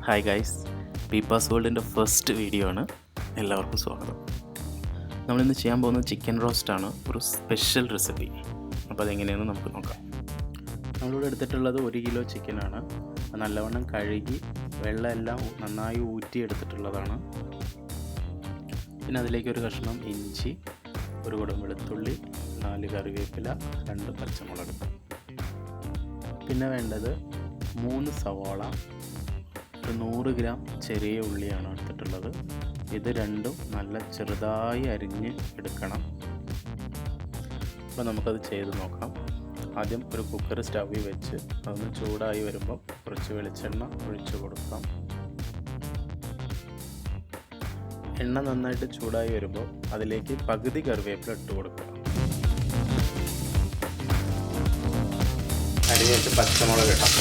Hi guys, പീപ്പാസ് വേൾഡിൻ്റെ first video ആണ്. എല്ലാവർക്കും സ്വാഗതം. നമ്മളിന്ന് ചെയ്യാൻ പോകുന്നത് ചിക്കൻ റോസ്റ്റാണ്, ഒരു സ്പെഷ്യൽ റെസിപ്പി. അപ്പോൾ അതെങ്ങനെയാണെന്ന് നമുക്ക് നോക്കാം. നമ്മളിവിടെ എടുത്തിട്ടുള്ളത് 1 കിലോ ചിക്കനാണ്. നല്ലവണ്ണം കഴുകി വെള്ളം എല്ലാം നന്നായി ഊറ്റി എടുത്തിട്ടുള്ളതാണ്. പിന്നെ അതിലേക്ക് ഒരു കഷ്ണം ഇഞ്ചി, ഒരു കുടം വെളുത്തുള്ളി, 4 കറിവേപ്പില, 2 പച്ചമുളക്. പിന്നെ വേണ്ടത് 3 സവാള, ഒരു 100 ഗ്രാം ചെറിയ ഉള്ളിയാണ് എടുത്തിട്ടുള്ളത്. ഇത് രണ്ടും നല്ല ചെറുതായി അരിഞ്ഞ് എടുക്കണം. അപ്പോൾ നമുക്കത് ചെയ്ത് നോക്കാം. ആദ്യം ഒരു കുക്കർ സ്റ്റൗവിൽ വെച്ച് അതൊന്ന് ചൂടായി വരുമ്പോൾ കുറച്ച് വെളിച്ചെണ്ണ ഒഴിച്ച് കൊടുക്കാം. എണ്ണ നന്നായിട്ട് ചൂടായി വരുമ്പോൾ അതിലേക്ക് പകുതി കറിവേപ്പില ഇട്ട് കൊടുക്കുക. അരിഞ്ഞിട്ട് പച്ചമുളക് ഇടാം.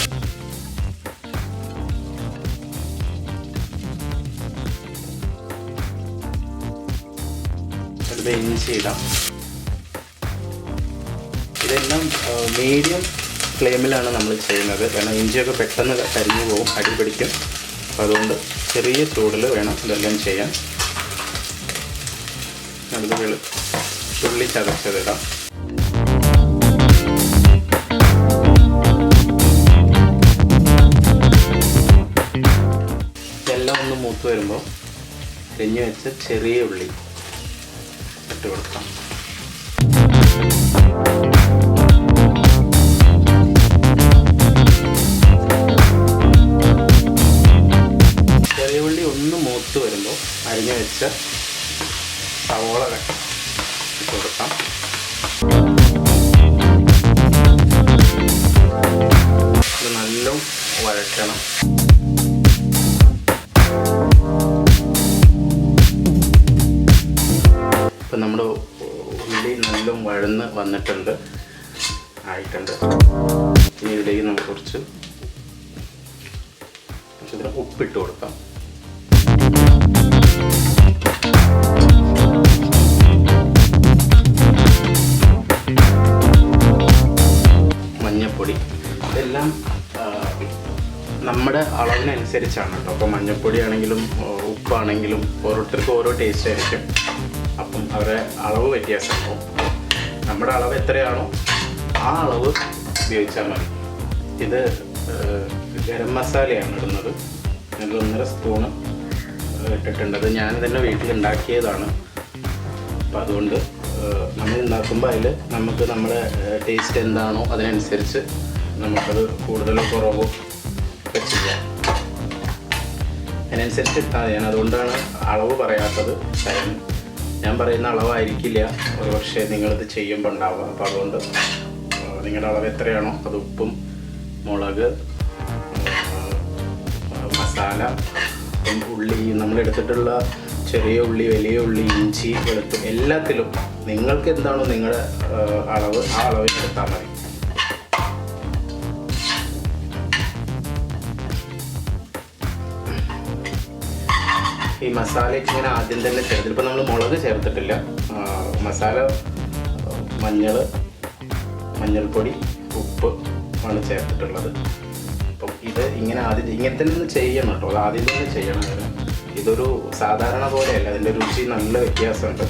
ഇഞ്ചി ഇടാം. ഇതെല്ലാം മീഡിയം ഫ്ലെയിമിലാണ് നമ്മൾ ചെയ്യുന്നത്. കാരണം ഇഞ്ചിയൊക്കെ പെട്ടെന്ന് കരിഞ്ഞു പോകും, അടി പിടിക്കും. അപ്പോൾ അതുകൊണ്ട് ചെറിയ ചൂടിൽ വേണം ഇതെല്ലാം ചെയ്യാൻ. അത് വെളുത്തുള്ളി ചതച്ചതിടാം. ഇതെല്ലാം ഒന്ന് മൂത്ത് വരുമ്പോൾ അരിഞ്ഞ് വെച്ച് ചെറിയ ഉള്ളി ഇട്ട് കൊടുക്കാം. ചെറിയ ഉള്ളി ഒന്ന് മൂത്ത് വരുമ്പോൾ അരിഞ്ഞ് വെച്ച സവോള ഇട്ട് കൊടുക്കാം. ഇത് നല്ലോണം വഴറ്റണം. ഇപ്പം നമ്മുടെ ഉള്ളി നല്ലോണം വഴന്ന് വന്നിട്ടുണ്ട്, ആയിട്ടുണ്ട്. ഇനി ഇതിലേക്ക് നമുക്ക് കുറച്ച് ഉപ്പിട്ട് കൊടുക്കാം. മഞ്ഞൾപ്പൊടി, ഇതെല്ലാം നമ്മുടെ അളവിനനുസരിച്ചാണ് കേട്ടോ. അപ്പോൾ മഞ്ഞൾപ്പൊടി ആണെങ്കിലും ഉപ്പാണെങ്കിലും ഓരോരുത്തർക്കും ഓരോ ടേസ്റ്റ് ആയിരിക്കും. അപ്പം അവരുടെ അളവ് വ്യത്യാസമാകും. നമ്മുടെ അളവ് എത്രയാണോ ആ അളവ് ഉപയോഗിച്ചാൽ മതി. ഇത് ഗരം മസാലയാണ് ഇടുന്നത്. അതിൽ 1.5 സ്പൂണ് ഇട്ടിട്ടുണ്ട്. അത് ഞാൻ തന്നെ വീട്ടിൽ ഉണ്ടാക്കിയതാണ്. അപ്പം അതുകൊണ്ട് നമ്മൾ ഉണ്ടാക്കുമ്പോൾ അതിൽ നമുക്ക് നമ്മുടെ ടേസ്റ്റ് എന്താണോ അതിനനുസരിച്ച് നമുക്കത് കൂടുതലോ കുറവോ ഒക്കെ ചെയ്യാം. അതിനനുസരിച്ച് ഇട്ടാൽ ഞാൻ അതുകൊണ്ടാണ് അളവ് പറയാത്തത്. കാരണം ഞാൻ പറയുന്ന അളവായിരിക്കില്ല ഒരുപക്ഷെ നിങ്ങളിത് ചെയ്യുമ്പോൾ ഉണ്ടാവുക. അപ്പോൾ അതുകൊണ്ട് നിങ്ങളുടെ അളവ് എത്രയാണോ അത് ഉപ്പും മുളക് മസാല ഉള്ളി നമ്മളെടുത്തിട്ടുള്ള ചെറിയ ഉള്ളി വലിയ ഉള്ളി ഇഞ്ചി വെളുത്തുള്ളി എല്ലാത്തിലും നിങ്ങൾക്ക് എന്താണോ നിങ്ങളുടെ അളവ് ആ അളവിൽ എടുത്താൽ മതി. ഈ മസാലയ്ക്ക് ഇങ്ങനെ ആദ്യം തന്നെ ചേർത്തിട്ട് ഇപ്പോൾ നമ്മൾ മുളക് ചേർത്തിട്ടില്ല. മസാല മഞ്ഞൾപ്പൊടി ഉപ്പ് ആണ് ചേർത്തിട്ടുള്ളത്. അപ്പം ഇത് ഇങ്ങനെ ഇങ്ങനെ തന്നെ ചെയ്യണം കേട്ടോ. അത് ആദ്യം തന്നെ ചെയ്യണം. ഇതൊരു സാധാരണ പോലെയല്ല, അതിൻ്റെ രുചി നല്ല വ്യത്യാസമുണ്ട്.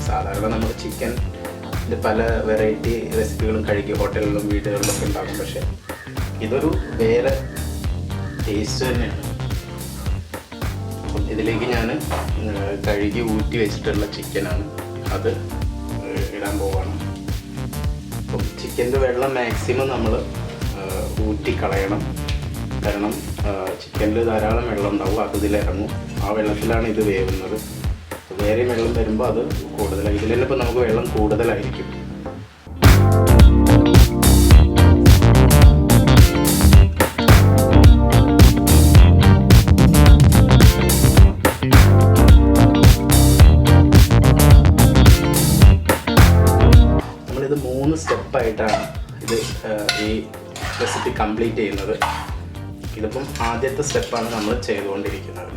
സാധാരണ നമ്മൾ ചിക്കൻ്റെ പല വെറൈറ്റി റെസിപ്പികളും കഴിക്കും, ഹോട്ടലിലും വീടുകളിലൊക്കെ ഉണ്ടാകും. പക്ഷേ ഇതൊരു വേറെ ടേസ്റ്റ് തന്നെയാണ്. ഇതിലേക്ക് ഞാൻ കഴുകി ഊറ്റി വെച്ചിട്ടുള്ള ചിക്കനാണ്, അത് ഇടാൻ പോവാണ്. അപ്പം ചിക്കൻ്റെ വെള്ളം മാക്സിമം നമ്മൾ ഊറ്റിക്കളയണം. കാരണം ചിക്കനിൽ ധാരാളം വെള്ളം ഉണ്ടാവും, അത് ഇതിലിറങ്ങും. ആ വെള്ളത്തിലാണ് ഇത് വേവുന്നത്. വേറെ വെള്ളം വരുമ്പോൾ അത് കൂടുതലായി. ഇതിലെല്ലാം ഇപ്പോൾ നമുക്ക് വെള്ളം കൂടുതലായിരിക്കും. ഇത് 3 സ്റ്റെപ്പായിട്ടാണ് ഇത് ഈ റെസിപ്പി കംപ്ലീറ്റ് ചെയ്യുന്നത്. ഇതിപ്പം ആദ്യത്തെ സ്റ്റെപ്പാണ് നമ്മൾ ചെയ്തുകൊണ്ടിരിക്കുന്നത്.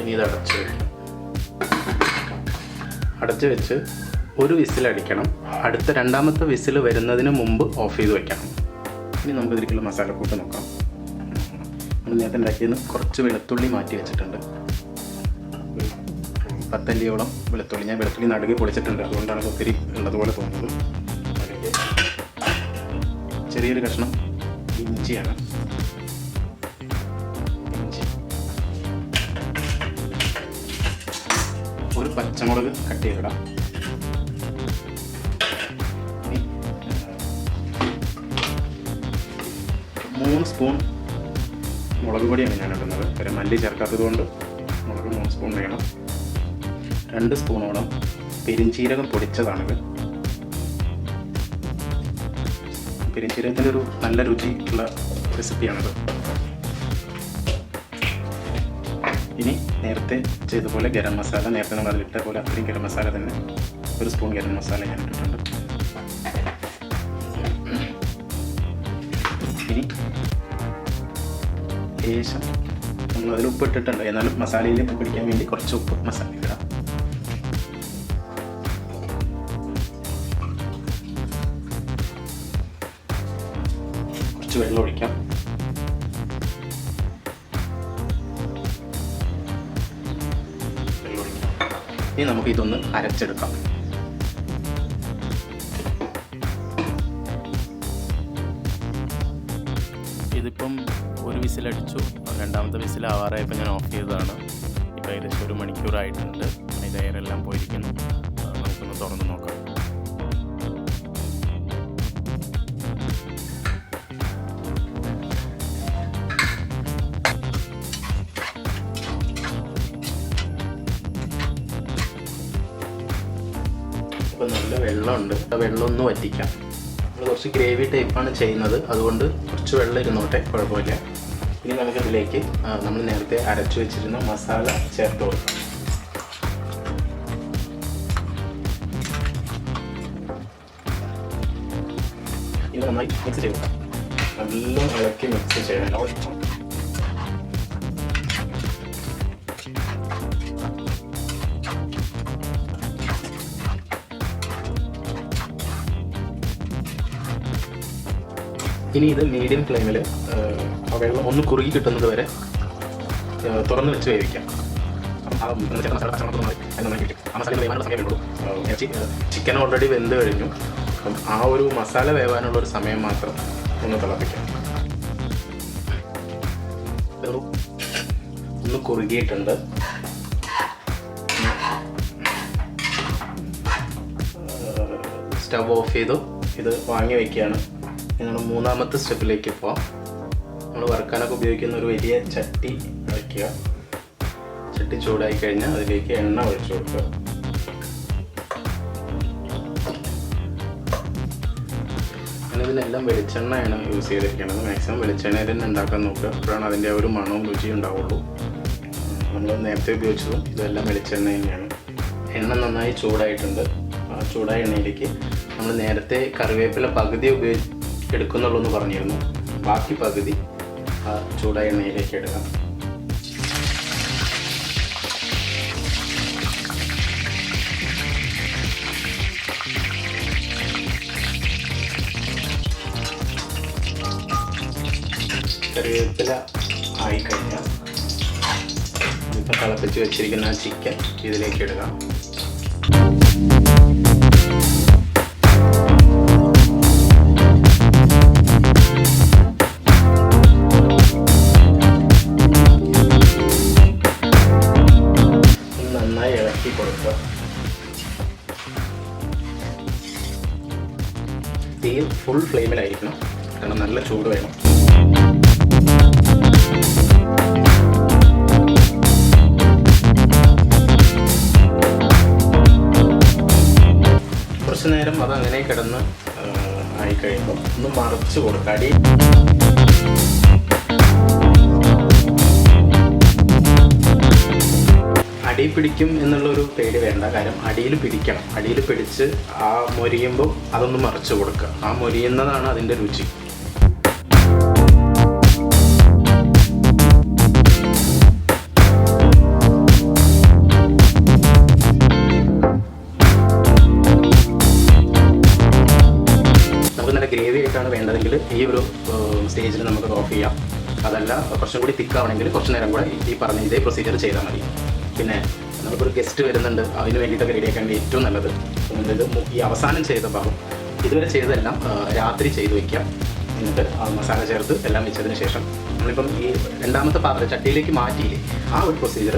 ഇനി ഇത് അടച്ചു വയ്ക്കാം. അടച്ച് വെച്ച് ഒരു വിസിലടിക്കണം. അടുത്ത രണ്ടാമത്തെ വിസിൽ വരുന്നതിന് മുമ്പ് ഓഫ് ചെയ്ത് വയ്ക്കണം. ഇനി നമുക്ക് ഇതിലേക്കുള്ള മസാലക്കൂട്ട് നോക്കാം. നമ്മൾ നേരത്തെ ഉണ്ടാക്കിയതിന് കുറച്ച് വെളുത്തുള്ളി മാറ്റി വെച്ചിട്ടുണ്ട്. 10 അല്ലിയോളം വെളുത്തുള്ളി. ഞാൻ വെളുത്തുള്ളി നടുകെ പൊളിച്ചിട്ടുണ്ട്, അതുകൊണ്ടാണ് ഒത്തിരി ഉള്ളതുപോലെ തോന്നുന്നത്. അതിലേക്ക് ചെറിയൊരു കഷ്ണം ഇഞ്ചിയാണ്. ഒരു പച്ചമുളക് കട്ട് ചെയ്തിടാം. 3 സ്പൂൺ മുളക് പൊടിയാണ് ഞാൻ ഇടുന്നത്. ഒരു മല്ലി ചേർക്കാത്തത് കൊണ്ട് മുളക് 3 സ്പൂൺ വേണം. 2 സ്പൂണോളം പെരിഞ്ചീരകം പൊടിച്ചതാണിത്. പെരിഞ്ചീരകത്തിൻ്റെ ഒരു നല്ല രുചിയുള്ള റെസിപ്പിയാണിത്. ഇനി നേരത്തെ ചെയ്ത പോലെ ഗരം മസാല, നേരത്തെ നമ്മൾ അതിലിട്ട പോലെ അത്രയും ഗരം മസാല തന്നെ 1 സ്പൂൺ ഗരം മസാല ഞാൻ ഇട്ടിട്ടുണ്ട്. ഇനി ശേഷം നമ്മളതിൽ ഉപ്പ് ഇട്ടിട്ടുണ്ട്, എന്നാലും മസാലയിൽ പിടിക്കാൻ വേണ്ടി കുറച്ച് ഉപ്പ് മസാല ഇടാം. കുറച്ച് വെള്ളം ഒഴിക്കാം. ഇനി നമുക്ക് ഇതൊന്ന് അരച്ചെടുക്കാം. ഇതിപ്പം ഒരു വിസിലടിച്ചു, രണ്ടാമത്തെ വിസിലാവാറായപ്പോൾ ഞാൻ ഓഫ് ചെയ്തതാണ്. ഇപ്പോൾ ഏകദേശം 1 മണിക്കൂറായിട്ടുണ്ട്. അതിൻ്റെ എയറെല്ലാം പോയിരിക്കുന്നു. നമുക്കൊന്ന് തുറന്ന് നോക്കാം. ഇപ്പോൾ നല്ല വെള്ളമുണ്ട്. ആ വെള്ളം ഒന്ന് വറ്റിക്കാം. നമ്മൾ കുറച്ച് ഗ്രേവി ടൈപ്പാണ് ചെയ്യുന്നത്, അതുകൊണ്ട് കുറച്ച് വെള്ളം ഇരുന്നോട്ടെ, കുഴപ്പമില്ല. ഇനി നമുക്കിതിലേക്ക് നമ്മൾ നേരത്തെ അരച്ചു വെച്ചിരുന്ന മസാല ചേർത്ത് കൊടുക്കാം. ഇത് നന്നായി മിക്സ് ചെയ്ത് കൊടുക്കാം. നല്ല ഇളക്കി മിക്സ് ചെയ്യണം. ഇനി ഇത് മീഡിയം ഫ്ലെയിമിൽ വെള്ളം ഒന്ന് കുറുകി കിട്ടുന്നത് വരെ തുറന്ന് വെച്ച് വേവിക്കാം. ചിക്കൻ ഓൾറെഡി വെന്ത് കഴിഞ്ഞു. അപ്പം ആ ഒരു മസാല വേവാനുള്ളൊരു സമയം മാത്രം ഒന്ന് തിളപ്പിക്കാം. ഒന്ന് കുറുകിയിട്ടുണ്ട്. സ്റ്റവ് ഓഫ് ചെയ്തു. ഇത് വാങ്ങി വയ്ക്കുകയാണ്. ഞങ്ങൾ മൂന്നാമത്തെ സ്റ്റെപ്പിലേക്ക് പോവാം. നമ്മൾ വറുക്കാനൊക്കെ ഉപയോഗിക്കുന്ന ഒരു വലിയ ചട്ടി വയ്ക്കുക. ചട്ടി ചൂടായി കഴിഞ്ഞാൽ അതിലേക്ക് എണ്ണ ഒഴിച്ചു കൊടുക്കുക. ഞാനിതിനെല്ലാം വെളിച്ചെണ്ണയാണ് യൂസ് ചെയ്തിരിക്കുന്നത്. മാക്സിമം വെളിച്ചെണ്ണയിൽ തന്നെ ഉണ്ടാക്കാൻ നോക്കുക. അപ്പോഴാണ് അതിൻ്റെ ഒരു മണവും രുചിയും ഉണ്ടാവുള്ളൂ. നമ്മൾ നേരത്തെ ഉപയോഗിച്ചതും ഇതെല്ലാം വെളിച്ചെണ്ണ തന്നെയാണ്. എണ്ണ നന്നായി ചൂടായിട്ടുണ്ട്. ആ ചൂടായ എണ്ണയിലേക്ക് നമ്മൾ നേരത്തെ കറിവേപ്പില പകുതി എടുക്കുന്നുള്ളൂ എന്ന് പറഞ്ഞിരുന്നു. ബാക്കി പകുതി ആ ചൂടായ എണ്ണയിലേക്ക് ഇടുക. കറിവേപ്പില ആയിക്കഴിഞ്ഞാൽ ഇപ്പം തിളപ്പിച്ച് വെച്ചിരിക്കുന്ന ചിക്കൻ ഇതിലേക്ക് ഇടുക. തീ ഫുൾ ഫ്ലെയിമിലായിരിക്കണം, കാരണം നല്ല ചൂട് വേണം. കുറച്ച് നേരം അതങ്ങനെ കിടന്ന് ആയിക്കഴിയുമ്പോൾ ഒന്ന് മറിച്ച് കൊടുക്കുക. അടി പിടിക്കും എന്നുള്ളൊരു പേടി വേണ്ട. കാര്യം അടിയിൽ പിടിക്കണം. അടിയിൽ പിടിച്ച് ആ മൊരിയുമ്പോൾ അതൊന്ന് മറിച്ച് കൊടുക്കുക. ആ മൊരിയുന്നതാണ് അതിൻ്റെ രുചി. ഈ ഒരു സ്റ്റേജിൽ നമുക്ക് ഓഫ് ചെയ്യാം. അതല്ല കുറച്ചും കൂടി തിക്കാവണമെങ്കിൽ കുറച്ച് നേരം കൂടെ ഈ പറഞ്ഞ ഇതേ പ്രൊസീജിയർ ചെയ്താൽ മതി. പിന്നെ നമുക്കൊരു ഗസ്റ്റ് വരുന്നുണ്ട്, അതിന് വേണ്ടിയിട്ടൊക്കെ റെഡിയാക്കാൻ വേണ്ടി ഏറ്റവും നല്ലത് ഇത് ഈ അവസാനം ചെയ്ത ഭാഗം ഇതുവരെ ചെയ്തതെല്ലാം രാത്രി ചെയ്ത് വയ്ക്കാം. എന്നിട്ട് മസാല ചേർത്ത് എല്ലാം വെച്ചതിന് ശേഷം നമ്മളിപ്പം ഈ രണ്ടാമത്തെ പാത്രം ചട്ടിയിലേക്ക് മാറ്റിയില്ലേ, ആ ഒരു പ്രൊസീജിയർ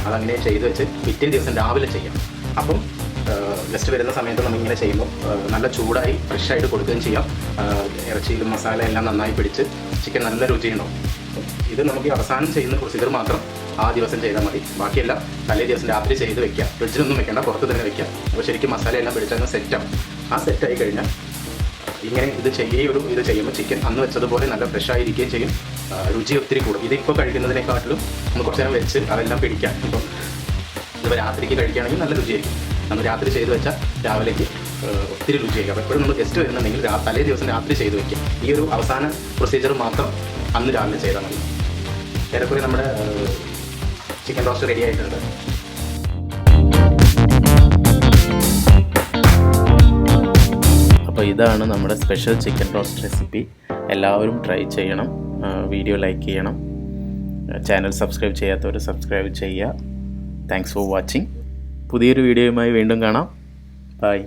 അതങ്ങനെ ചെയ്ത് വെച്ച് പിറ്റേ ദിവസം രാവിലെ ചെയ്യാം. അപ്പം ഗസ്റ്റ് വരുന്ന സമയത്ത് നമ്മളിങ്ങനെ ചെയ്യുമ്പോൾ നല്ല ചൂടായി ഫ്രഷായിട്ട് കൊടുക്കുകയും ചെയ്യാം. ഇറച്ചിയിലും മസാല എല്ലാം നന്നായി പിടിച്ച് ചിക്കൻ നല്ല രുചിയുണ്ടാവും. ഇത് നമുക്ക് ഈ അവസാനം ചെയ്യുന്ന പ്രൊസീജിയർ മാത്രം ആ ദിവസം ചെയ്താൽ മതി. ബാക്കിയെല്ലാം തലേ ദിവസം രാത്രി ചെയ്ത് വെക്കുക. ഫ്രിഡ്ജിലൊന്നും വെക്കേണ്ട, പുറത്ത് തന്നെ വെക്കുക. അപ്പോൾ ശരിക്കും മസാല എല്ലാം പിടിച്ചങ്ങ് സെറ്റാവും. ആ സെറ്റായി കഴിഞ്ഞാൽ ഇങ്ങനെ ഇത് ചെയ്യുമ്പോൾ ചിക്കൻ അന്ന് വെച്ചതുപോലെ നല്ല ഫ്രഷായിരിക്കുകയും ചെയ്യും, രുചി ഒത്തിരി കൂടും. ഇതിപ്പോൾ കഴിക്കുന്നതിനെക്കാട്ടിലും നമ്മൾ കുറച്ച് നേരം വെച്ച് അതെല്ലാം പിടിക്കാം. ഇപ്പം ഇതിപ്പോൾ രാത്രിക്ക് കഴിക്കുകയാണെങ്കിൽ നല്ല രുചിയായിരിക്കും. നമ്മൾ രാത്രി ചെയ്ത് വെച്ചാൽ രാവിലേക്ക് ഒത്തിരി രുചിയായിരിക്കും. അപ്പോൾ എപ്പോഴും നമ്മൾ ഗസ്റ്റ് വരുന്നുണ്ടെങ്കിൽ തലേ ദിവസം രാത്രി ചെയ്ത് വയ്ക്കുക. ഈ ഒരു അവസാന പ്രൊസീജിയർ മാത്രം അന്ന് രാവിലെ ചെയ്താൽ മതി. ഏറെക്കുറെ നമ്മുടെ ചിക്കൻ റോസ്റ്റ് റെഡി ആയിട്ടുണ്ട്. അപ്പോൾ ഇതാണ് നമ്മുടെ സ്പെഷ്യൽ ചിക്കൻ റോസ്റ്റ് റെസിപ്പി. എല്ലാവരും ട്രൈ ചെയ്യണം. വീഡിയോ ലൈക്ക് ചെയ്യണം. ചാനൽ സബ്സ്ക്രൈബ് ചെയ്യാത്തവർ സബ്സ്ക്രൈബ് ചെയ്യുക. Thanks for watching. പുതിയൊരു വീഡിയോയുമായി വീണ്ടും കാണാം. ബൈ.